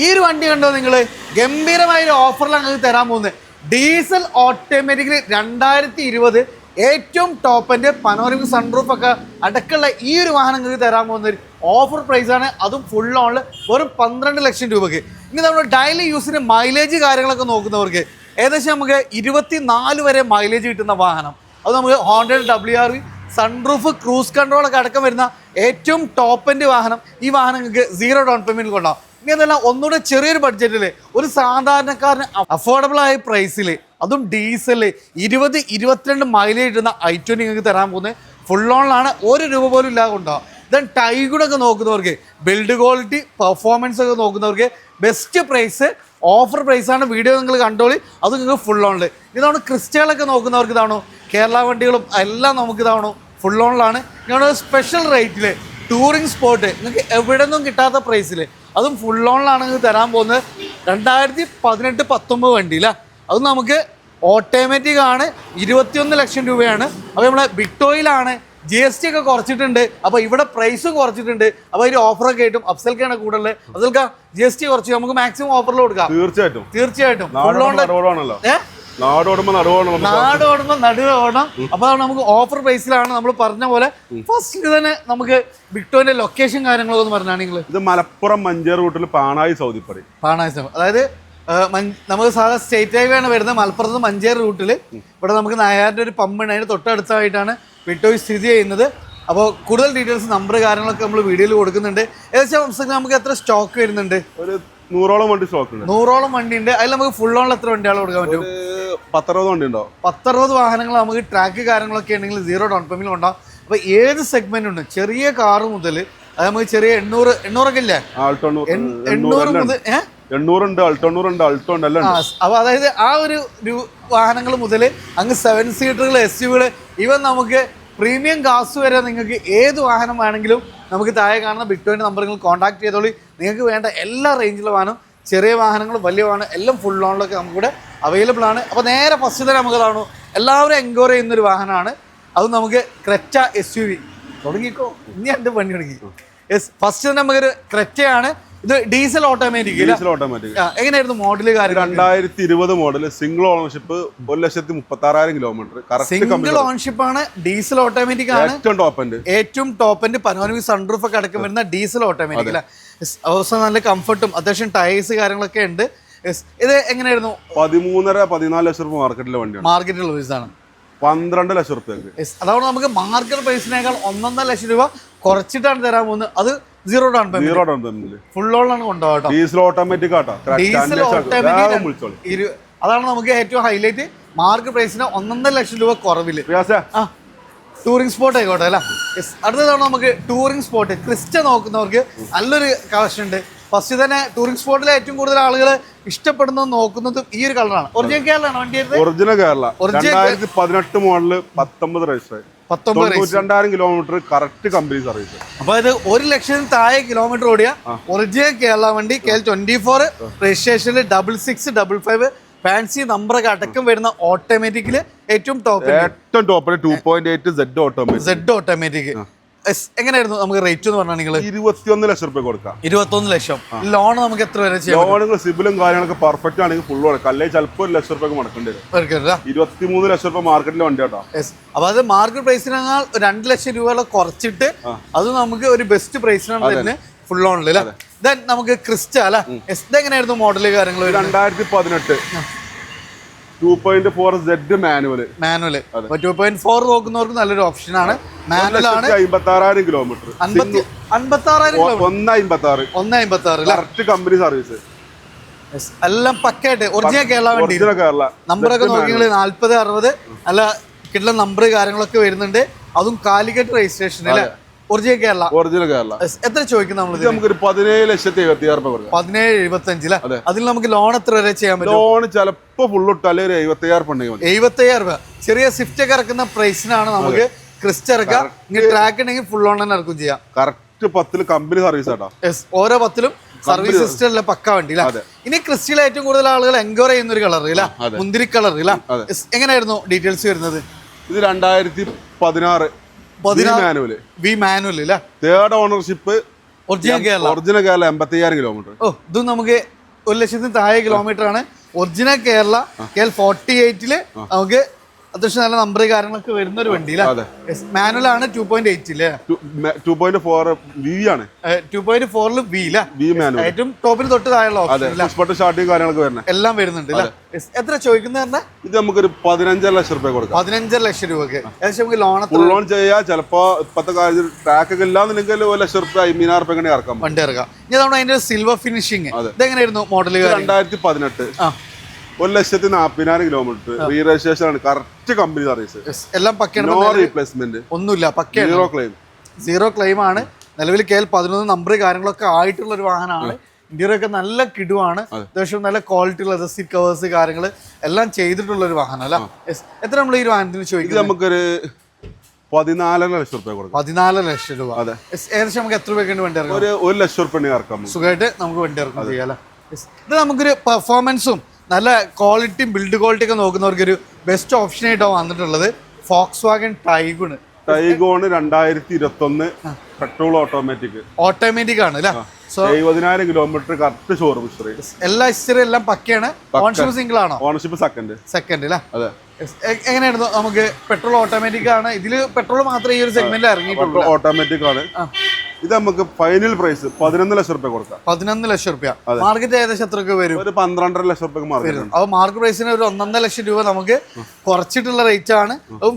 ഈ ഒരു വണ്ടി കണ്ടോ നിങ്ങൾ? ഗംഭീരമായ ഒരു ഓഫറിലാണ് നിങ്ങൾക്ക് തരാൻ പോകുന്നത്. ഡീസൽ ഓട്ടോമാറ്റിക്കലി 2020 ഏറ്റവും ടോപ്പ് എൻ്റെ പനോരമിക് സൺറൂഫ് ഒക്കെ അടക്കമുള്ള ഈ ഒരു വാഹനം നിങ്ങൾക്ക് തരാൻ പോകുന്ന ഒരു ഓഫർ പ്രൈസാണ്. അതും ഫുൾ ഓണിൽ വെറും 12 ലക്ഷം രൂപയ്ക്ക്. ഇനി നമ്മൾ ഡെയിലി യൂസിന് മൈലേജ് കാര്യങ്ങളൊക്കെ നോക്കുന്നവർക്ക് ഏകദേശം നമുക്ക് 24 വരെ മൈലേജ് കിട്ടുന്ന വാഹനം. അത് നമുക്ക് ഹോണ്ട WRV സൺറൂഫ് ക്രൂസ് കൺട്രോളൊക്കെ അടക്കം വരുന്ന ഏറ്റവും ടോപ്പ് എൻ്റെ വാഹനം. ഈ വാഹനം നിങ്ങൾക്ക് 0 ഡൗൺ പേയ്മെൻറ്റ് കൊണ്ടാവും. ഇനി അതല്ല, ഒന്നുകൂടെ ചെറിയൊരു ബഡ്ജറ്റിൽ ഒരു സാധാരണക്കാരന് അഫോർഡബിൾ ആയ പ്രൈസിൽ, അതും ഡീസൽ 20-22 മൈലേജ് ഇടുന്ന i20 നിങ്ങൾക്ക് തരാൻ പോകുന്നത് ഫുൾ ഓണിലാണ്. 1 രൂപ പോലും ഇല്ലാതെ കൊണ്ടാവും. ദെൻ ടൈഗുഡൊക്കെ നോക്കുന്നവർക്ക്, ബിൽഡ് ക്വാളിറ്റി പെർഫോമൻസ് ഒക്കെ നോക്കുന്നവർക്ക് ബെസ്റ്റ് പ്രൈസ് ഓഫർ പ്രൈസാണ്. വീഡിയോ നിങ്ങൾ കണ്ടോളി, അത് നിങ്ങൾക്ക് ഫുൾ ഓണിൽ. ഇതാണ് ക്രിസ്റ്റകളൊക്കെ നോക്കുന്നവർക്ക് ഇതാണോ, കേരള വണ്ടികളും എല്ലാം നമുക്ക് ഇതാണോ ഫുൾ ഓണിലാണ്. ഇങ്ങനെ സ്പെഷ്യൽ റേറ്റിൽ ടൂറിംഗ് സ്പോട്ട് നിങ്ങൾക്ക് എവിടെ നിന്നും കിട്ടാത്ത പ്രൈസിൽ, അതും ഫുൾ ഓണിലാണ് നിങ്ങൾക്ക് തരാൻ പോകുന്നത്. 2018-19 വണ്ടിയില്ല, അത് നമുക്ക് ഓട്ടോമാറ്റിക് ആണ്. 21 ലക്ഷം രൂപയാണ്. അപ്പോൾ നമ്മളെ ബിറ്റോയിലാണ്. GST ഒക്കെ കുറച്ചിട്ടുണ്ട്. അപ്പോൾ ഇവിടെ പ്രൈസും കുറച്ചിട്ടുണ്ട്. അപ്പോൾ ഒരു ഓഫറൊക്കെ ആയിട്ടും അഫ്സൽക്കാണ് കൂടുതൽ. അഫ്സൽക്ക GST കുറച്ച് നമുക്ക് മാക്സിമം ഓഫറിൽ കൊടുക്കാം. തീർച്ചയായിട്ടും ഫുൾ ഓൺ നാടോടുമ്പോ നടുവ് ഓടണം. അപ്പൊ നമുക്ക് ഓഫർ പ്രൈസിലാണ്. നമ്മൾ പറഞ്ഞ പോലെ ഫസ്റ്റ് തന്നെ നമുക്ക് വിക്ടോറിന്റെ ലൊക്കേഷൻ കാര്യങ്ങളൊക്കെ ഒന്ന് പറഞ്ഞാണെങ്കിൽ ഇത് മലപ്പുറം മഞ്ചേരി റൂട്ടിൽ പാണായി സൗദിപ്പടി. അതായത് നമുക്ക് സാധാരണ സ്റ്റേറ്റ് ഹൈവേ ആണ് വരുന്നത്. മലപ്പുറത്ത് മഞ്ചേരി റൂട്ടിൽ ഇവിടെ നമുക്ക് നായരുടെ ഒരു പമ്പുണ്ട്. അതിന് തൊട്ടടുത്തായിട്ടാണ് വിക്ടോറി സ്ഥിതി ചെയ്യുന്നത്. അപ്പോൾ കൂടുതൽ ഡീറ്റെയിൽസ് നമ്പർ കാര്യങ്ങളൊക്കെ നമ്മൾ വീഡിയോയിൽ കൊടുക്കുന്നുണ്ട്. ഏകദേശം നമുക്ക് എത്ര സ്റ്റോക്ക് വരുന്നുണ്ട്? ഒരു 100ഓളം വണ്ടി സ്റ്റോക്ക് ഉണ്ട്. 100ഓളം വണ്ടി ഉണ്ട്. അതിൽ നമുക്ക് ഫുൾ ഓണിൽ എത്ര വണ്ടികൾ കൊടുക്കാൻ പറ്റും? 10-60 വണ്ടി ഉണ്ടോ? 10-60 വാഹനങ്ങൾ നമുക്ക് ട്രാക്ക് കാര്യങ്ങളൊക്കെ ഉണ്ടെങ്കിൽ 0 ഡൗൺ പേയ്മെന്റ് ഉണ്ടാവും. അപ്പോൾ ഏത് സെഗ്മെന്റ് ഉണ്ട്, ചെറിയ കാറ് മുതൽ അത് നമുക്ക് ചെറിയ 800 ഇല്ലേ, 800 മുതൽ 800 ഉണ്ട്, അൾട്ടോ ഉണ്ട് എല്ലാം. അപ്പോൾ അതായത് ആ ഒരു വാഹനങ്ങൾ മുതൽ അങ്ങ് 7 സീറ്ററുകൾ, SUV ഈവൻ നമുക്ക് പ്രീമിയം കാസ് വരെ നിങ്ങൾക്ക് ഏത് വാഹനം വേണമെങ്കിലും നമുക്ക് താഴെ കാണുന്ന ബിക്ടോറിന്റെ നമ്പർ നിങ്ങൾ കോൺടാക്ട് ചെയ്തോളി. നിങ്ങൾക്ക് വേണ്ട എല്ലാ റേഞ്ചിലും വാഹനം, ചെറിയ വാഹനങ്ങളും വലിയ വാഹനം എല്ലാം ഫുൾ ഓണിലൊക്കെ നമുക്കിവിടെ അവൈലബിൾ ആണ്. അപ്പോൾ നേരെ ഫസ്റ്റ് തന്നെ നമുക്ക് കാണും എല്ലാവരും എൻക്വയറി ചെയ്യുന്നൊരു വാഹനമാണ്. അത് നമുക്ക് ക്രെറ്റ SUV. തുടങ്ങിക്കോ, ഇനി എൻ്റെ പണി തുടങ്ങി. ഫസ്റ്റ് തന്നെ നമുക്കൊരു ക്രെറ്റയാണ്. ഇത് ഡീസൽ ഓട്ടോമാറ്റിക്. എങ്ങനെയായിരുന്നു മോഡല് കാര്യം? 2020 model, single ownership, 1,36,000 kilometre. Single ownership ആണ്, ഡീസൽ ഓട്ടോമാറ്റിക് ആണ്. ഏറ്റവും ടോപ്പ് എൻഡ് പനോരമിക് സൺറൂഫ് ഒക്കെ അടക്കം വരുന്ന ഡീസൽ ഓട്ടോമാറ്റിക് അല്ല. അവസാനം നല്ല കംഫർട്ടും അത്യാവശ്യം ടയേഴ്സ് കാര്യങ്ങളൊക്കെ ഉണ്ട്. ഇത് എങ്ങനെയായിരുന്നു? 13-14 ലക്ഷം രൂപ മാർക്കറ്റിലെ വണ്ടിയാണ്. മാർക്കറ്റിൽ പ്രൈസാണ് 12 ലക്ഷം രൂപയ്ക്ക്. അതാണ് നമുക്ക് മാർക്കറ്റ് പ്രൈസിനേക്കാൾ 1.5 ലക്ഷം രൂപ കുറച്ചിട്ടാണ് തരാൻ പോകുന്നത്. അത് 0 ഡൗൺ പേയ്മെന്റ് ഫുൾ ഓണിലാണ് കൊണ്ടുപോകാം. ഡീസൽ ഓട്ടോമാറ്റിക് അതാണ് നമുക്ക് ഏറ്റവും ഹൈലൈറ്റ്. മാർക്കറ്റ് പ്രൈസിന് 1.5 ലക്ഷം രൂപ കുറവില് ടൂറിംഗ് സ്പോട്ട് ആയിക്കോട്ടെ അല്ല. അടുത്തതാണ് നമുക്ക് ടൂറിംഗ് സ്പോട്ട്. ക്രിസ്റ്റ നോക്കുന്നവർക്ക് നല്ലൊരു കളക്ഷൻ ഉണ്ട്. ഫസ്റ്റ് തന്നെ ടൂറിംഗ് സ്പോട്ടിൽ ഏറ്റവും കൂടുതൽ ആളുകൾ ഇഷ്ടപ്പെടുന്നതും നോക്കുന്നതും ഈ ഒരു കളറാണ്. ഒറിജിനൽ കേരള വണ്ടി, original Kerala 2018 model, 19 register, 92,000 kilometre, correct company service. അപ്പൊ ഇത് 1 ലക്ഷത്തിന് താഴെ കിലോമീറ്റർ ഓടിയ ഒറിജിനൽ കേരള വണ്ടി, KL 24 രജിസ്ട്രേഷനിൽ 6655 ഫാൻസി നമ്പറൊക്കെ അടക്കം വരുന്ന ഓട്ടോമാറ്റിക്കില് ഏറ്റവും ടോപ്പ് 2.8 Z ഓട്ടോമാറ്റിക്. എങ്ങനെയായിരുന്നു നമുക്ക് റേറ്റ് എന്ന് പറഞ്ഞാൽ? നിങ്ങൾ 21 ലക്ഷം രൂപ കൊടുക്കാം. 21 ലക്ഷം. ലോൺ നമുക്ക് എത്ര വരെ ചെയ്യാം? ലോണുകൾ സിബിലും കാര്യങ്ങളൊക്കെ പെർഫെക്റ്റ് ആണെങ്കിൽ ഫുൾ കൊടുക്കാം. അല്ലെങ്കിൽ ചിലപ്പോൾ 1 ലക്ഷം രൂപ മടക്കേണ്ടി വരും. 23 ലക്ഷം രൂപ മാർക്കറ്റിൽ വണ്ടി കേട്ടോ. അപ്പൊ അത് മാർക്കറ്റ് പ്രൈസിനേക്കാൾ 2 ലക്ഷം രൂപ കുറച്ചിട്ട് അത് നമുക്ക് ഒരു ബെസ്റ്റ് പ്രൈസിനാണ് തന്നെ ഫുൾ ഓണിൽ. ദെൻ നമുക്ക് ക്രിസ്റ്റ അല്ല, എങ്ങനെയായിരുന്നു മോഡല് കാര്യങ്ങൾ? 2018 2.4 Z മാനുവൽ. 2.4 നോക്കുന്നവർക്ക് നല്ലൊരു ഓപ്ഷൻ ആണ്. മാനുവൽ ആണ്. 56,000 കിലോമീറ്റർ, 156 കറക്റ്റ് കമ്പനി സർവീസ് എല്ലാം പക്കായിട്ട് ഒറിജിനൽ കേരള വണ്ടി. നമ്പറൊക്കെ നോക്കി 40-60 നല്ല കിട്ടുന്ന നമ്പർ കാര്യങ്ങളൊക്കെ വരുന്നുണ്ട്. അതും കാലിക്കറ്റ് രജിസ്ട്രേഷൻ അല്ലേ? ഒറിജിനൽ കേരള. എത്ര ചോദിക്കുന്നത് നമ്മൾ? നമുക്കൊരു 17,70,000 രൂപ. 17,75 അതിൽ നമുക്ക് ലോൺ എത്ര വരെ ചെയ്യാൻ പറ്റും? ലോൺ ചിലപ്പോ ഫുള്ള് ഇട്ടാല് 75,000 രൂപ. ചെറിയ സ്വിഫ്റ്റ് ഒക്കെ ഇറക്കുന്ന പ്രൈസിനാണ് നമുക്ക് ക്രിസ്റ്റ ഇറക്കാം. ഇങ്ങനെ ട്രാക്ക് ഉണ്ടെങ്കിൽ ഫുൾ ഓൺ തന്നെ ഇറക്കും ചെയ്യാം. കറക്റ്റ് 10 കമ്പനി സർവീസ് ആട്ടോ. ഓരോ 10 സർവീസ് സിസ്റ്റം പക്ക വണ്ടി. ഇനി ക്രിസ്റ്റയിൽ ഏറ്റവും കൂടുതൽ ആളുകൾ എൻക്വയറി ചെയ്യുന്ന ഒരു കളർ ഇല്ല, മുന്തിരി കളർ ഇല്ല. എങ്ങനെയായിരുന്നു ഡീറ്റെയിൽസ് വരുന്നത്? ഇത് 2016 മാനുവൽ. മാനുവൽ അല്ലേ? Third ownership, original Kerala original Kerala 85,000 kilometre. ഓ ഇതും നമുക്ക് 1,00,000 താഴെ കിലോമീറ്റർ ആണ്. ഒറിജിനൽ കേരള KL 48 നമുക്ക് അത്യാവശ്യം നല്ല നമ്പർ കാര്യങ്ങളൊക്കെ വരുന്ന ഒരു വണ്ടി മാനുവൽ ആണ്. 2.8 അല്ലേ? 2.4 വി ആണ്. 2.4 വി ഏറ്റവും ടോപ്പിൽ തൊട്ട് താഴെയുള്ള കാര്യങ്ങളൊക്കെ വരുന്നത് എല്ലാം വരുന്നുണ്ട്. എത്ര ചോദിക്കുന്നത്? ഇത് നമുക്കൊരു 15 ലക്ഷം രൂപ കൊടുക്കാം. 15 ലക്ഷം രൂപക്ക് ഏകദേശം നമുക്ക് ലോൺ ചെയ്യാം. ചിലപ്പോ ഇപ്പത്തെ കാര്യത്തിൽ ട്രാക്ക് ഒക്കെ ഇല്ലാന്നുണ്ടെങ്കിൽ 1 ലക്ഷം രൂപ 15,000 രൂപ ഇറക്കാം, വണ്ടി ഇറക്കാം. ഇനി നമ്മുടെ അതിന്റെ സിൽവർ ഫിനിഷിംഗ് ഇതെങ്ങനെയായിരുന്നു മോഡൽ? 2018 1,40,000 കിലോമീറ്റർ. റീ രജിസ്ട്രേഷൻ ആണ്. Correct company service. എല്ലാം പക്കയാണ്. നോ റീപ്ലേസ്മെന്റ് ഒന്നുമില്ല. പക്കയാണ്. സീറോ ക്ലെയിം ആണ്. നിലവിൽ KL 11 നമ്പർ കാര്യങ്ങളൊക്കെ ആയിട്ടുള്ള ഒരു വാഹനമാണ്. ഇന്റീരിയർ ഒക്കെ നല്ല കിടുവാണ്. അത്യാവശ്യം നല്ല ക്വാളിറ്റി ഉള്ള സീറ്റ് കവേഴ്സ് കാര്യങ്ങൾ എല്ലാം ചെയ്തിട്ടുള്ള ഒരു വാഹനം അല്ല. എത്ര നമ്മൾ ഈ വാഹനത്തിന് ചോദിക്കുന്നത്? നമുക്കൊരു 14 ലക്ഷം രൂപ കൊടുക്കാം. 14 ലക്ഷം രൂപ. ഏകദേശം നമുക്ക് എത്ര രൂപയ്ക്ക് വണ്ടി ഇറക്കാം? 1 ലക്ഷം രൂപ ഇറക്കാം. സുഖമായിട്ട് നമുക്ക് വണ്ടി ഇറക്കാം ചെയ്യാം. ഇത് നമുക്കൊരു പെർഫോമൻസും നല്ല ക്വാളിറ്റിയും ബിൽഡ് ക്വാളിറ്റി ഒക്കെ നോക്കുന്നവർക്ക് ഒരു ബെസ്റ്റ് ഓപ്ഷൻ ആയിട്ടാണ് വന്നിട്ടുള്ളത് Volkswagen Tiguan. 2021 പെട്രോൾ ഓട്ടോമാറ്റിക് ആണ് അല്ലേ? 70,000 കിലോമീറ്റർ കറക്റ്റ് ഷോറൂം ഹിസ്റ്ററി. എല്ലാ ഹിസ്റ്ററി എല്ലാം പക്കയാണ്. ഓൺഷിപ്പ് സിംഗിൾ ആണോ? ഓണർഷിപ്പ് സെക്കൻഡ് അല്ലേ? എങ്ങനെയായിരുന്നു? നമുക്ക് പെട്രോൾ ഓട്ടോമാറ്റിക് ആണ്. ഇതില് പെട്രോൾ മാത്രമേ ഈ ഒരു സെഗ്മെന്റിൽ ഇറങ്ങിയിട്ടുള്ളൂ. ഓട്ടോമാറ്റിക് ആണ്. ഇത് നമുക്ക് ഫൈനൽ പ്രൈസ് 11 ലക്ഷം രൂപ കൊടുക്കാം. 11 ലക്ഷം രൂപ. മാർക്കറ്റ് ഏകദേശം എത്രയൊക്കെ വരും? ഒരു 12.5 ലക്ഷം രൂപ മാർക്കറ്റ്. അപ്പൊ മാർക്കറ്റ് പ്രൈസിന് ഒരു 1.5 ലക്ഷം രൂപ നമുക്ക് കുറച്ചിട്ടുള്ള റേറ്റ് ആണ്.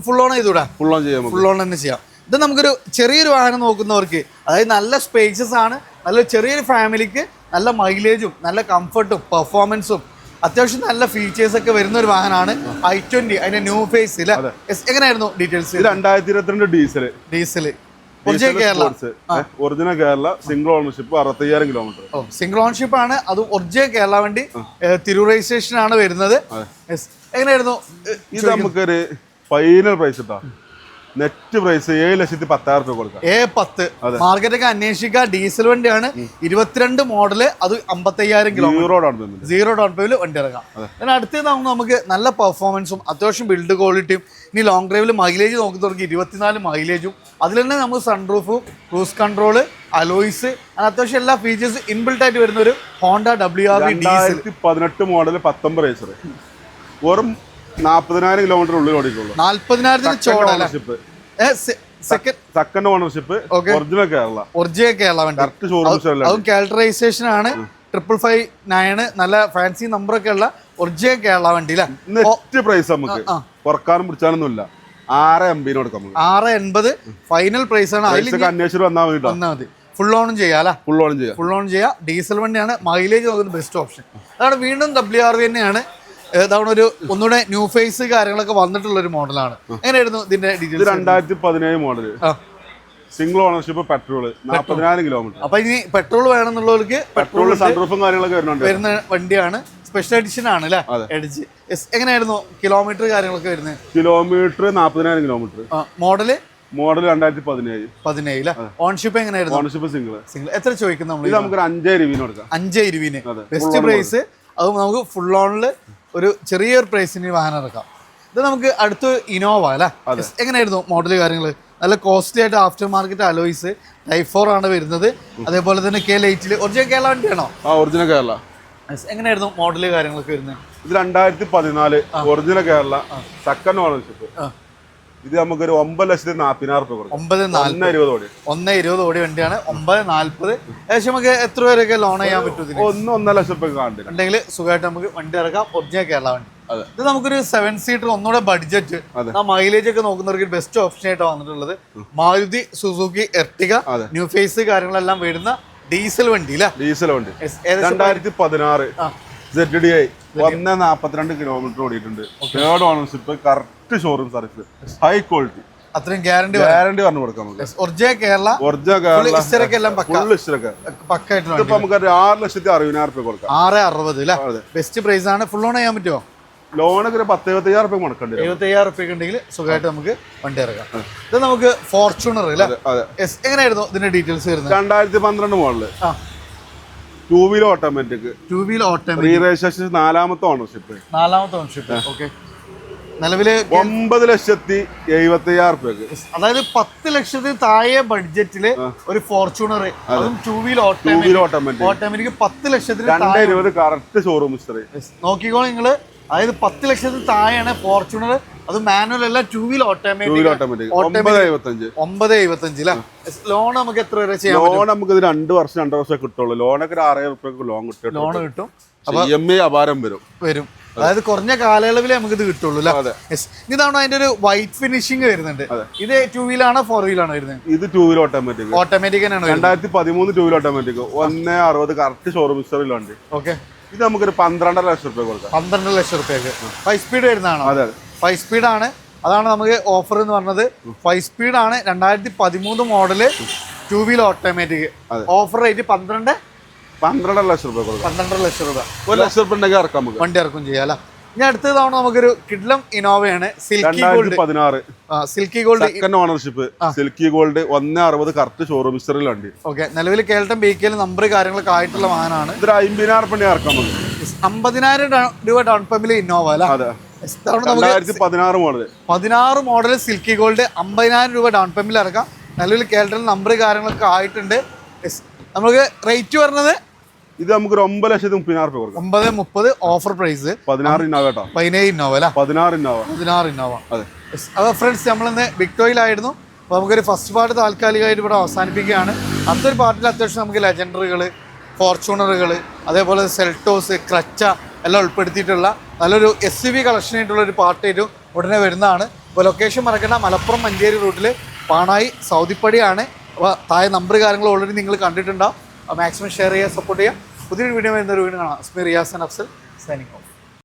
ഫുൾ ഓൺ ചെയ്തൂടാ? ഫുൾ ഓൺ തന്നെ ചെയ്യാം. ഇത് നമുക്കൊരു ചെറിയൊരു വാഹനം നോക്കുന്നവർക്ക്, അതായത് നല്ല സ്പേസസ് ആണ്, നല്ല ചെറിയൊരു ഫാമിലിക്ക് നല്ല മൈലേജും നല്ല കംഫർട്ടും പെർഫോമൻസും അത്യാവശ്യം നല്ല ഫീച്ചേഴ്സ് ഒക്കെ വരുന്ന ഒരു വാഹനമാണ് i20. അതിന്റെ ന്യൂ ഫേസ് എങ്ങനെയായിരുന്നു details? 2022 diesel original Kerala single ownership 65,000 kilometre. Single ownership ആണ്. അത് ഒറിജിനൽ കേരള വണ്ടി. തിരൂർ രജിസ്ട്രേഷൻ ആണ് വരുന്നത്. എങ്ങനെയായിരുന്നു? ഇത് നമുക്കൊരു ഫൈനൽ പ്രൈസ് ഇട്ടാ നെറ്റ് പ്രൈസ് 7,10,000 രൂപ കൊടുക്കാം. A10 മാർക്കറ്റൊക്കെ അന്വേഷിക്കുക. ഡീസൽ വണ്ടിയാണ്. 22 മോഡല്. അത് 55,000 കിലോമീറ്റർ. 0 ഡൗൺ പേയ്മെന്റ് വണ്ടി ഇറങ്ങാം. പിന്നെ അടുത്തതാകുമ്പോൾ നമുക്ക് നല്ല പെർഫോമൻസും അത്യാവശ്യം ബിൽഡ് ക്വാളിറ്റിയും ഇനി ലോങ് ഡ്രൈവിൽ മൈലേജ് നോക്കുന്നവർക്ക് 24 മൈലേജും അതിൽ തന്നെ നമുക്ക് സൺറൂഫും ക്രൂസ് കൺട്രോള് അലോയ്സ് അത്യാവശ്യം എല്ലാ ഫീച്ചേഴ്സ് ഇൻബിൽട്ട് ആയിട്ട് വരുന്ന ഒരു ഹോണ്ട WRV ഡീസൽ 2018 മോഡൽ 19 റേസർ. വെറും 40,000 കിലോമീറ്റർ ഉള്ളിൽ ഓടിയിട്ടുള്ളൂ. 40,000 ചോടല്ല. Second ownership. ഒറിജിനൽ കേരള വണ്ടി. അതും കാരക്ടറൈസേഷൻ ആണ്. 559 നല്ല ഫാൻസി നമ്പർ ഒക്കെ ഉള്ള ഒറിജിനൽ കേരള വണ്ടി. നെറ്റ് പ്രൈസ് നമുക്ക് കുറക്കാനും പിടിച്ചാനൊന്നുമില്ല. 680 കൊടുക്കാം. 680 ഫൈനൽ പ്രൈസ് ആണ്. അന്വേഷിച്ച് വന്നാൽ മതി. ഫുൾ ഓൺ ചെയ്യാം. ഫുൾ ഓൺ ചെയ്യാം. ഡീസൽ വണ്ടിയാണ്. മൈലേജ് നോക്കുന്ന ബെസ്റ്റ് ഓപ്ഷൻ. അതാണ് വീണ്ടും WRV തന്നെയാണ്. ഇതാണ് ഒരു ഒന്നുകൂടെ ന്യൂ ഫേസ് കാര്യങ്ങളൊക്കെ വന്നിട്ടുള്ള ഒരു മോഡലാണ്. എങ്ങനെയായിരുന്നു ഇതിന്റെ details? 2017 model single ownership petrol 40,000 kilometre. അപ്പൊ ഇനി പെട്രോൾ വേണമെന്നുള്ളവർക്ക് പെട്രോൾ സൺറൂഫും കാര്യങ്ങളൊക്കെ വരുന്ന വണ്ടിയാണ്. സ്പെഷ്യൽ എഡിഷൻ ആണ് അല്ലേ? എങ്ങനെയായിരുന്നു കിലോമീറ്റർ കാര്യങ്ങളൊക്കെ വരുന്നത്? Kilometre 40,000 kilometre. മോഡല് 2017. ഓൺഷിപ്പ് എങ്ങനെയായിരുന്നു? Ownership single. എത്ര ചോദിക്കുന്നു? നമുക്ക് 5,20,000 കൊടുക്കാം. 5,20,000 ബെസ്റ്റ് പ്രൈസ്. അത് നമുക്ക് ഫുൾ ഓണില് ഒരു ചെറിയൊരു പ്രൈസിന് വാഹനം ഇറക്കാം. ഇത് നമുക്ക് അടുത്ത് ഇനോവ അല്ലേ? എങ്ങനെയായിരുന്നു മോഡൽ കാര്യങ്ങൾ? നല്ല കോസ്റ്റ്ലി ആയിട്ട് ആഫ്റ്റർ മാർക്കറ്റ് അലോയ്സ് Type 4 ആണ് വരുന്നത്. അതേപോലെ തന്നെ KL 8 ഒറിജിനൽ കേരള വണ്ടിയാണോ? ഒറിജിനൽ കേരള. എങ്ങനെയായിരുന്നു മോഡൽ കാര്യങ്ങളൊക്കെ വരുന്നത്? ഇത് 2014 ഒറിജിനൽ കേരള സെക്കൻഡ് ഓണർഷിപ്പ്. ഇത് നമുക്കൊരു 9,40,000 രൂപ കൊടുക്കും. 1,20,000 ഓടി വണ്ടിയാണ്. 9,40,000. ഏകദേശം നമുക്ക് എത്ര പേരൊക്കെ ലോൺ ചെയ്യാൻ പറ്റും? 1.5 ലക്ഷം രൂപ ഉണ്ടെങ്കിൽ സുഖമായിട്ട് നമുക്ക് വണ്ടി ഇറക്കാം. ഒറിജിനൽ കേരള വണ്ടി. ഇത് നമുക്കൊരു 7 സീറ്റർ ഒന്നുകൂടെ ബഡ്ജറ്റ് മൈലേജ് ഒക്കെ നോക്കുന്നവർക്ക് ബെസ്റ്റ് ഓപ്ഷൻ ആയിട്ടാണ് വന്നിട്ടുള്ളത്. Maruti Suzuki Ertiga new face കാര്യങ്ങളെല്ലാം വരുന്ന ഡീസൽ വണ്ടി. ഡീസൽ വണ്ടി 2016 ZDI 142 കിലോമീറ്റർ ഓടിയിട്ടുണ്ട്. Third ownership. Correct showroom service. High quality. അത്രയും ഗ്യാരണ്ടി പറഞ്ഞു കൊടുക്കാം. ഒറിജിനൽ കേരള. നമുക്ക് 6,60,000 രൂപ കൊടുക്കാം. 6,60,000 ബെസ്റ്റ് പ്രൈസ് ആണ്. ഫുൾ ഓൺ ചെയ്യാൻ പറ്റുമോ? ലോണൊക്കെ 10,75,000 രൂപ മുടക്കണ്ടി. 75,000 രൂപ ഉണ്ടെങ്കിൽ സുഖമായിട്ട് നമുക്ക് വണ്ടി ഇറക്കാം. ഇത് നമുക്ക് ഫോർച്യൂണർ എങ്ങനെയായിരുന്നു ഇതിന്റെ ഡീറ്റെയിൽസ് വരുന്നത്? 2012 model. 2 wheeler automatic. Re registration 4ാമത്തെ ഓണർഷിപ്പ്. ഓക്കെ. നിലവില് 9,70,000 റുപ്യക്ക്. അതായത് 10 ലക്ഷത്തിന് താഴെ ബഡ്ജറ്റില് ഒരു ഫോർച്യൂണർ, അതും 2 വീൽ ഓട്ടോമാറ്റിക് 10 ലക്ഷത്തിന് 220 കറക്റ്റ് ഷോറൂം ഹിസ്റ്ററി. നോക്കിക്കോളൂ നിങ്ങള്. അതായത് 10 ലക്ഷത്തിന് താഴെയാണ് ഫോർച്യൂണർ, അത് മാനുവൽ അല്ല, 2 വീൽ ഓട്ടോമാറ്റിക് 975 അല്ലേ. ലോൺ നമുക്ക് എത്ര വരെ ചെയ്യാം? ലോൺ നമുക്ക് 2 വർഷം 2 വർഷം കിട്ടുള്ളൂ. ലോണൊക്കെ 6,000 റുപ്യക്ക് ലോൺ കിട്ടും. EMI അപാരം വരും. അതായത് കുറഞ്ഞ കാലയളവിൽ നമുക്ക് ഇത് കിട്ടുള്ളൂ. ഇതാണ് അതിന്റെ ഒരു വൈറ്റ് ഫിനിഷിംഗ് വരുന്നുണ്ട്. ഇത് 2 വീലാണോ 4 വീലാണോ വരുന്നത്? ഇത് 2 വീൽ ഓട്ടോമാറ്റിക്. ഓട്ടോമാറ്റിക് തന്നെയാണ്. 2013 2 വീൽ ഓട്ടോമാറ്റിക് 160 കറക്റ്റ് ഷോറൂം ഹിസ്റ്ററിയിലുണ്ട്. ഓക്കെ. ഇത് നമുക്കൊരു 12 ലക്ഷം റുപ്യ കൊടുക്കാം. 12 ലക്ഷം റുപ്യക്ക് 5 സ്പീഡ് വരുന്നതാണോ? അതെ, 5 സ്പീഡാണ്. അതാണ് നമുക്ക് ഓഫർ എന്ന് പറഞ്ഞത്. 5 സ്പീഡാണ്, 2013 model, 2 wheel automatic. Offer rate 12 ലക്ഷം റുപ്യ കൊടുക്കാം. 12 ലക്ഷം രൂപ. 1 ലക്ഷം റുപ്യ ഉണ്ടെങ്കിൽ ഇറക്കാം നമുക്ക്. വണ്ടി ഇറക്കും ചെയ്യാം അല്ല. ഇനി അടുത്ത തവണ നമുക്കൊരു കിഡ്ലം ഇന്നോവയാണ്. Silky gold 2016 silky gold second ownership. Silky gold 160 correct showroom ഹിസ്റ്ററിയിലുണ്ട്. ഓക്കെ. നിലവിൽ കേൾട്ടൻ ബേക്കിൽ നമ്പർ കാര്യങ്ങളൊക്കെ ആയിട്ടുള്ള വാഹനമാണ്. ഇതൊരു 50,000 റുപ്യ ഇറക്കാം നമുക്ക്. 50,000 രൂപ ഡൗൺ പേയ്മെന്റ് ഇന്നോവ അല്ല. 2016 മോഡൽ 16 മോഡൽ സിൽക്കി ഗോൾഡ് 50,000 രൂപ ഡൗൺ പേയ്മെന്റ് ഇറക്കാം. നിലവിൽ കേൾട്ടൻ നമ്പർ കാര്യങ്ങളൊക്കെ ആയിട്ടുണ്ട്. നമുക്ക് റേറ്റ് പറഞ്ഞത് ഇത് നമുക്ക് 9,30,000 റുപ്യ കൊടുക്കാം. 930 ഓഫർ പ്രൈസ്. 16 ഇന്നോവ കേട്ടോ. 17 ഇന്നോവ അല്ല. 16 ഇന്നോവ. അതെ. അപ്പോൾ ഫ്രണ്ട്സ്, നമ്മളിന്ന് വിക്ടോയിലായിരുന്നു. അപ്പോൾ നമുക്കൊരു ഫസ്റ്റ് പാർട്ട് താൽക്കാലികമായിട്ട് ഇവിടെ അവസാനിപ്പിക്കുകയാണ്. അടുത്തൊരു പാർട്ടിൽ അത്യാവശ്യം നമുക്ക് ലെജൻഡറുകൾ, ഫോർച്യൂണറുകൾ, അതേപോലെ സെൽട്ടോസ്, ക്ലച്ച എല്ലാം ഉൾപ്പെടുത്തിയിട്ടുള്ള നല്ലൊരു SUV കളക്ഷൻ ആയിട്ടുള്ള ഒരു പാർട്ടിയായിട്ടും ഉടനെ വരുന്നതാണ്. അപ്പോൾ ലൊക്കേഷൻ മറക്കണ്ട, മലപ്പുറം മഞ്ചേരി റൂട്ടിൽ പാണായി സൗദിപ്പടിയാണ്. അപ്പോൾ താഴെ നമ്പർ കാര്യങ്ങൾ ഓൾറെഡി നിങ്ങൾ കണ്ടിട്ടുണ്ടാവും. മാക്സിമം ഷെയർ ചെയ്യുക, സപ്പോർട്ട് ചെയ്യുക. പുതിയൊരു വീഡിയോ വരുന്നൊരു വീഡിയോ കാണാം. Riyas and Afsal signing of.